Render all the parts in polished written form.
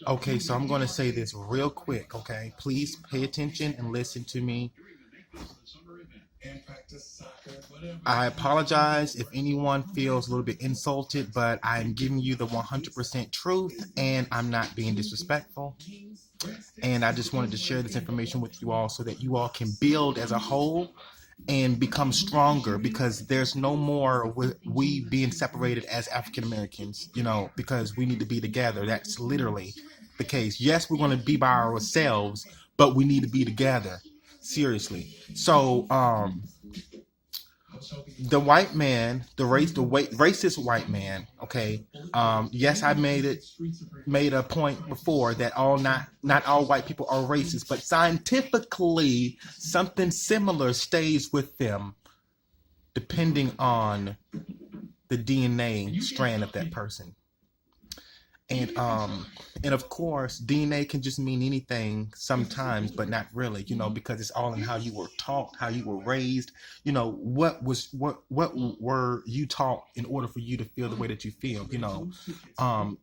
Okay, so I'm going to say this real quick, okay? Please pay attention and listen to me. I apologize if anyone feels a little bit insulted, but I'm giving you the 100% truth and I'm not being disrespectful. And I just wanted to share this information with you all so that you all can build as a whole and become stronger, because there's no more we being separated as African Americans, because we need to be together. That's literally the case. Yes, we're going to be by ourselves, but we need to be together. Seriously. So, the white man, the racist white man. Okay. Yes, I made a point before that not all white people are racist, but scientifically something similar stays with them depending on the DNA strand of that person. And of course, DNA can just mean anything sometimes, but not really, because it's all in how you were taught, how you were raised. What were you taught in order for you to feel the way that you feel?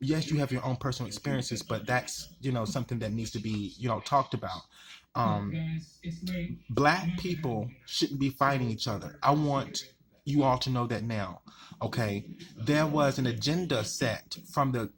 Yes, you have your own personal experiences, but that's something that needs to be talked about. Black people shouldn't be fighting each other. I want you all to know that now. Okay, there was an agenda set from the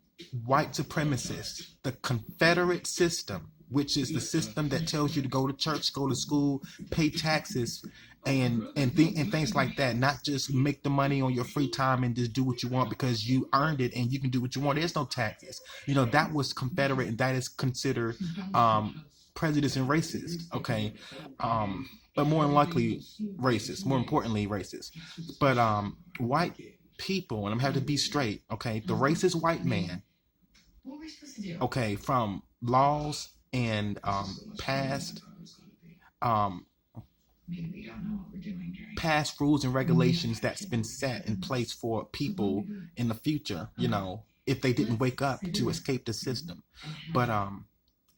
white supremacists, the Confederate system, which is the system that tells you to go to church, go to school, pay taxes, and things like that. Not just make the money on your free time and just do what you want because you earned it and you can do what you want. There's no taxes. That was Confederate, and that is considered prejudice and racist. Okay, but more importantly, racist. But white people, and I'm having to be straight. Okay, the racist white man. Okay, from laws and past rules and regulations that's been set in place for people in the future, if they didn't wake up to escape the system. But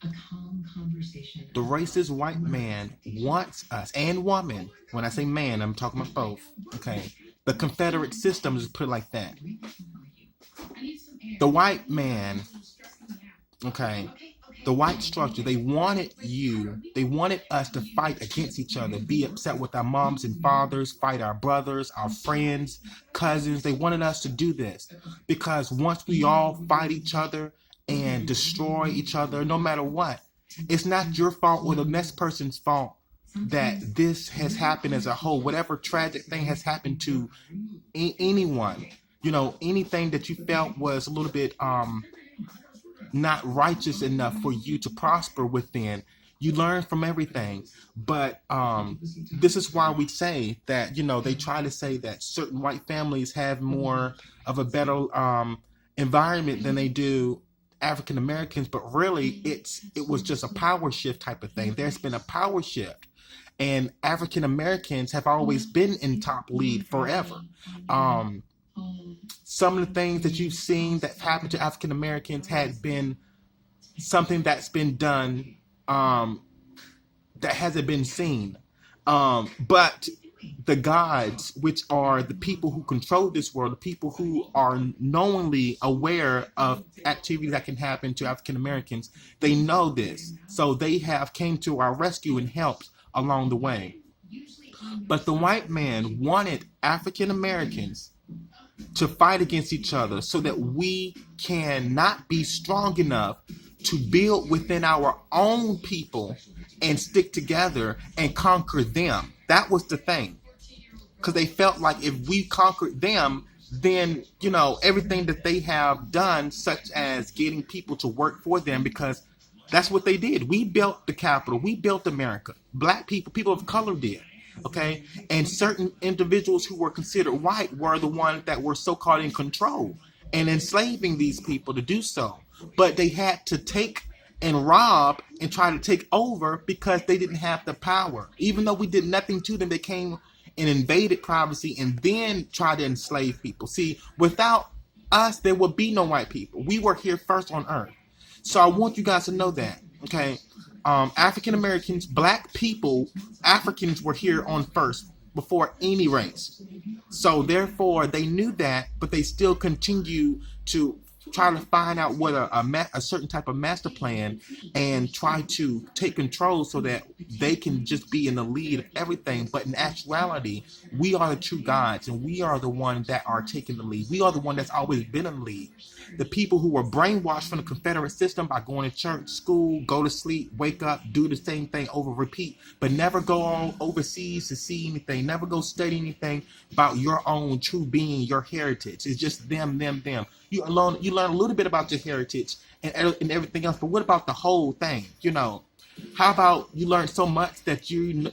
the racist white man wants us, and woman, when I say man, I'm talking about both. Okay, the Confederate system, just put it like that. The white man, okay, the white structure, they wanted us to fight against each other, be upset with our moms and fathers, fight our brothers, our friends, cousins. They wanted us to do this because once we all fight each other and destroy each other, no matter what, it's not your fault or the next person's fault that this has happened as a whole. Whatever tragic thing has happened to anyone, anything that you felt was a little bit not righteous enough for you to prosper within, you learn from everything. But this is why we say that, they try to say that certain white families have more of a better environment than they do African Americans, but really it was just a power shift type of thing. There's been a power shift, and African Americans have always been in top lead forever. Some of the things that you've seen that happened to African Americans had been something that's been done that hasn't been seen. But the gods, which are the people who control this world, the people who are knowingly aware of activities that can happen to African Americans, they know this. So they have came to our rescue and helped along the way. But the white man wanted African Americans to fight against each other so that we cannot be strong enough to build within our own people and stick together and conquer them. That was the thing. Because they felt like if we conquered them, then, everything that they have done, such as getting people to work for them, because that's what they did. We built the Capitol. We built America. Black people of color did. Okay, and certain individuals who were considered white were the ones that were so-called in control and enslaving these people to do so. But they had to take and rob and try to take over because they didn't have the power. Even though we did nothing to them, they came and invaded privacy and then tried to enslave people. See, without us, there would be no white people. We were here first on earth. So I want you guys to know that, okay? African Americans, black people, Africans were here on first before any race. So therefore, they knew that, but they still continue to try to find out what a certain type of master plan and try to take control so that they can just be in the lead of everything. But in actuality, we are the true gods, and we are the ones that are taking the lead. We are the one that's always been in the lead. The people who were brainwashed from the Confederate system by going to church, school, go to sleep, wake up, do the same thing over, repeat, but never go on overseas to see anything, never go study anything about your own true being, your heritage. It's just them, them, them. You learn a little bit about your heritage and everything else, but what about the whole thing? How about you learn so much that you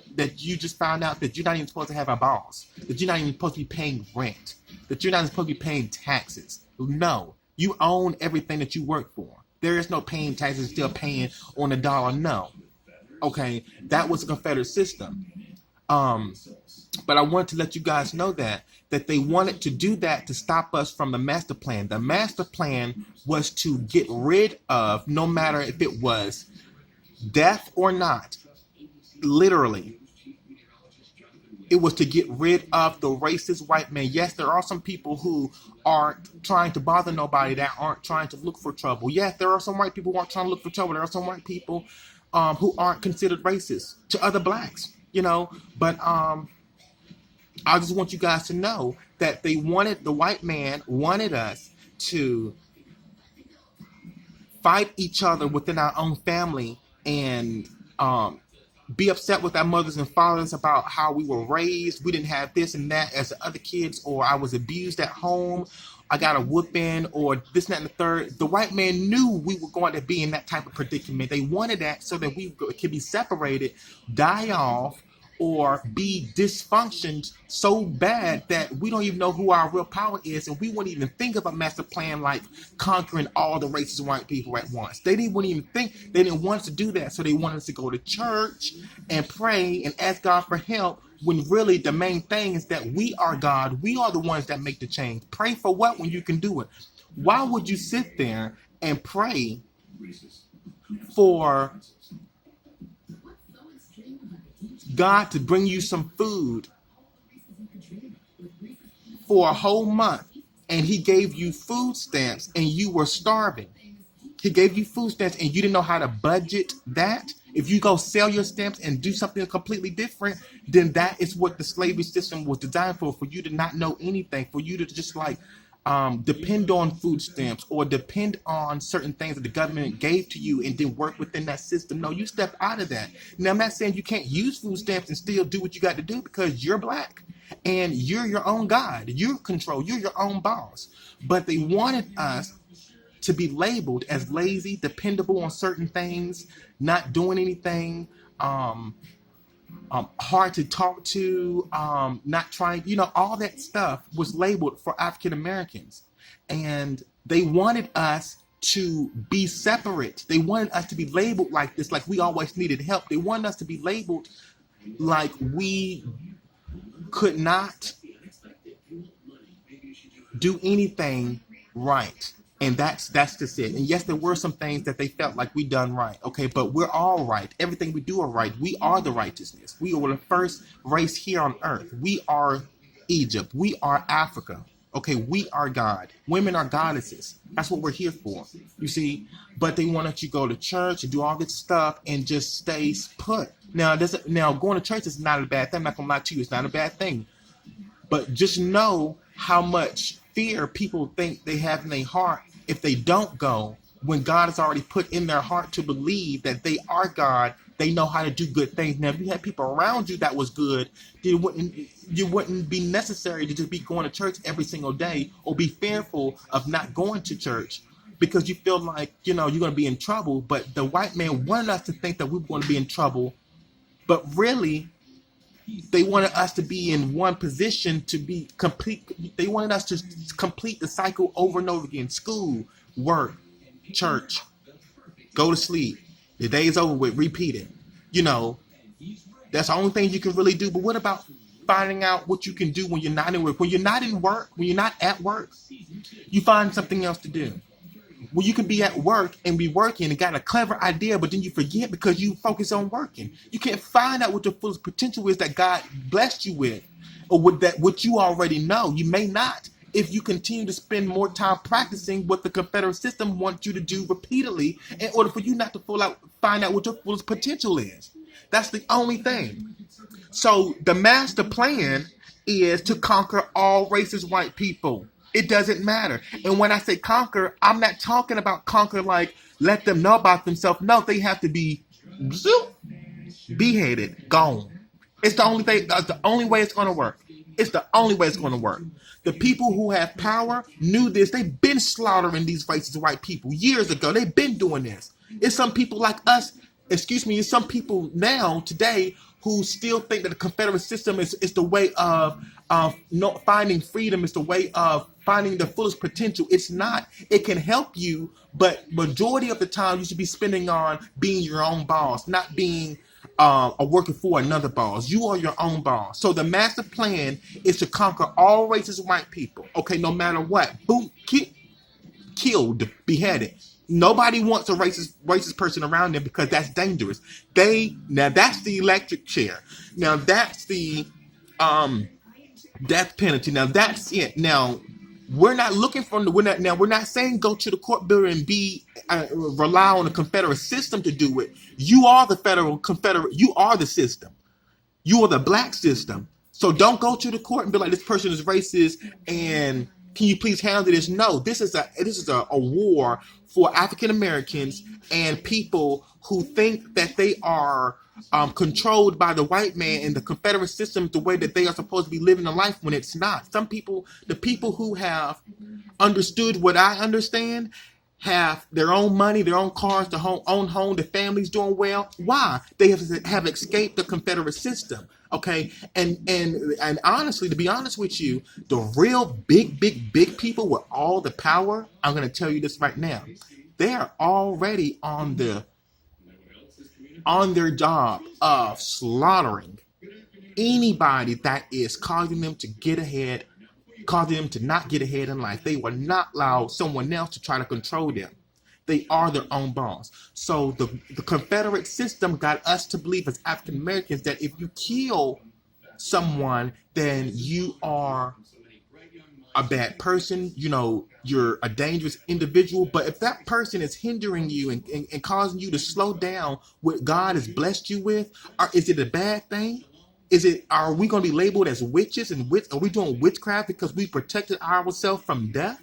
just found out that you're not even supposed to have a boss, that you're not even supposed to be paying rent, that you're not even supposed to be paying taxes? No, you own everything that you work for. There is no paying taxes, still paying on the dollar. No, okay, that was a Confederate system. But I want to let you guys know that they wanted to do that to stop us from the master plan. The master plan was to get rid of, no matter if it was death or not, literally, it was to get rid of the racist white man. Yes, there are some people who aren't trying to bother nobody, that aren't trying to look for trouble. Yes, there are some white people who aren't trying to look for trouble. There are some white people who aren't considered racist to other blacks, But I just want you guys to know that the white man wanted us to fight each other within our own family and be upset with our mothers and fathers about how we were raised. We didn't have this and that as the other kids, or I was abused at home, I got a whooping, or this, that, and the third. The white man knew we were going to be in that type of predicament. They wanted that so that we could be separated, die off, or be dysfunctioned so bad that we don't even know who our real power is, and we wouldn't even think of a master plan like conquering all the racist white people at once. They didn't even think, they didn't want us to do that, so they wanted us to go to church and pray and ask God for help, when really the main thing is that we are God. We are the ones that make the change. Pray for what when you can do it? Why would you sit there and pray for God to bring you some food for a whole month, and he gave you food stamps and you were starving? He gave you food stamps and you didn't know how to budget that? If you go sell your stamps and do something completely different, then that is what the slavery system was designed for you to not know anything, for you to just depend on food stamps or depend on certain things that the government gave to you and then work within that system. No, you step out of that. Now, I'm not saying you can't use food stamps and still do what you got to do, because you're black and you're your own God. You're control. You're your own boss. But they wanted us to be labeled as lazy, dependable on certain things, not doing anything, hard to talk to, not trying, all that stuff was labeled for African Americans. And they wanted us to be separate. They wanted us to be labeled like this, like we always needed help. They wanted us to be labeled like we could not do anything right. And that's just it. And yes, there were some things that they felt like we done right. Okay, but we're all right. Everything we do are right. We are the righteousness. We were the first race here on earth. We are Egypt. We are Africa. Okay, we are God. Women are goddesses. That's what we're here for. You see, but they wanted you to go to church and do all this stuff and just stay put. Now, going to church is not a bad thing. I'm not gonna lie to you. It's not a bad thing. But just know how much fear people think they have in their heart if they don't go, when God has already put in their heart to believe that they are God. They know how to do good things. Now, if you had people around you that was good, you wouldn't be necessary to just be going to church every single day or be fearful of not going to church because you feel like, you're going to be in trouble. But the white man wanted us to think that we were going to be in trouble. But really, they wanted us to be in one position to be complete. They wanted us to complete the cycle over and over again. School, work, church, go to sleep. The day is over with, repeat it. That's the only thing you can really do. But what about finding out what you can do when you're not in work? When you're not in work, when you're not at work, you find something else to do. Well, you can be at work and be working and got a clever idea, but then you forget because you focus on working. You can't find out what your fullest potential is that God blessed you with, or what you already know. You may not. if you continue to spend more time practicing what the Confederate system wants you to do repeatedly in order for you not to find out what your fullest potential is. That's the only thing. So the master plan is to conquer all racist white people. It doesn't matter. And when I say conquer, I'm not talking about conquer like let them know about themselves. No, they have to be beheaded, gone. It's the only thing. That's the only way it's going to work. It's the only way it's going to work. The people who have power knew this. They've been slaughtering these racist white people years ago. They've been doing this. It's some people like us, excuse me, it's some people now, today, who still think that the Confederate system is the way of not finding freedom, is the way of finding the fullest potential. It's not. It can help you, but majority of the time you should be spending on being your own boss, not being or working for another boss. You are your own boss. So the master plan is to conquer all racist white people. Okay, no matter what. Boom, killed, beheaded. Nobody wants a racist person around them because that's dangerous. Now that's the electric chair. Now that's the death penalty. Now that's it. Now we're not looking for we're not saying go to the court building and rely on the Confederate system to do it. You are the Confederate. You are the system. You are the black system. So don't go to the court and be like, this person is racist and can you please handle this? No, this is a war for African Americans and people who think that they are controlled by the white man and the Confederate system the way that they are supposed to be living a life when it's not. Some people, the people who have understood what I understand, have their own money, their own cars, their own home, the family's doing well. Why? They have escaped the Confederate system. Okay, and honestly, to be honest with you, the real big people with all the power, I'm going to tell you this right now, they are already on their job of slaughtering anybody that is causing them to get ahead, causing them to not get ahead in life. They will not allow someone else to try to control them. They are their own boss. So the Confederate system got us to believe as African Americans that if you kill someone, then you are a bad person. You know, you're a dangerous individual. But if that person is hindering you and causing you to slow down what God has blessed you with, is it a bad thing? Are we going to be labeled as witches and are we doing witchcraft because we protected ourselves from death?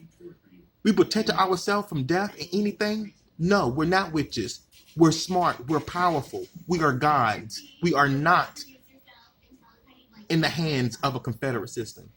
We protected ourselves from death and anything? No, we're not witches. We're smart. We're powerful. We are gods. We are not in the hands of a Confederate system.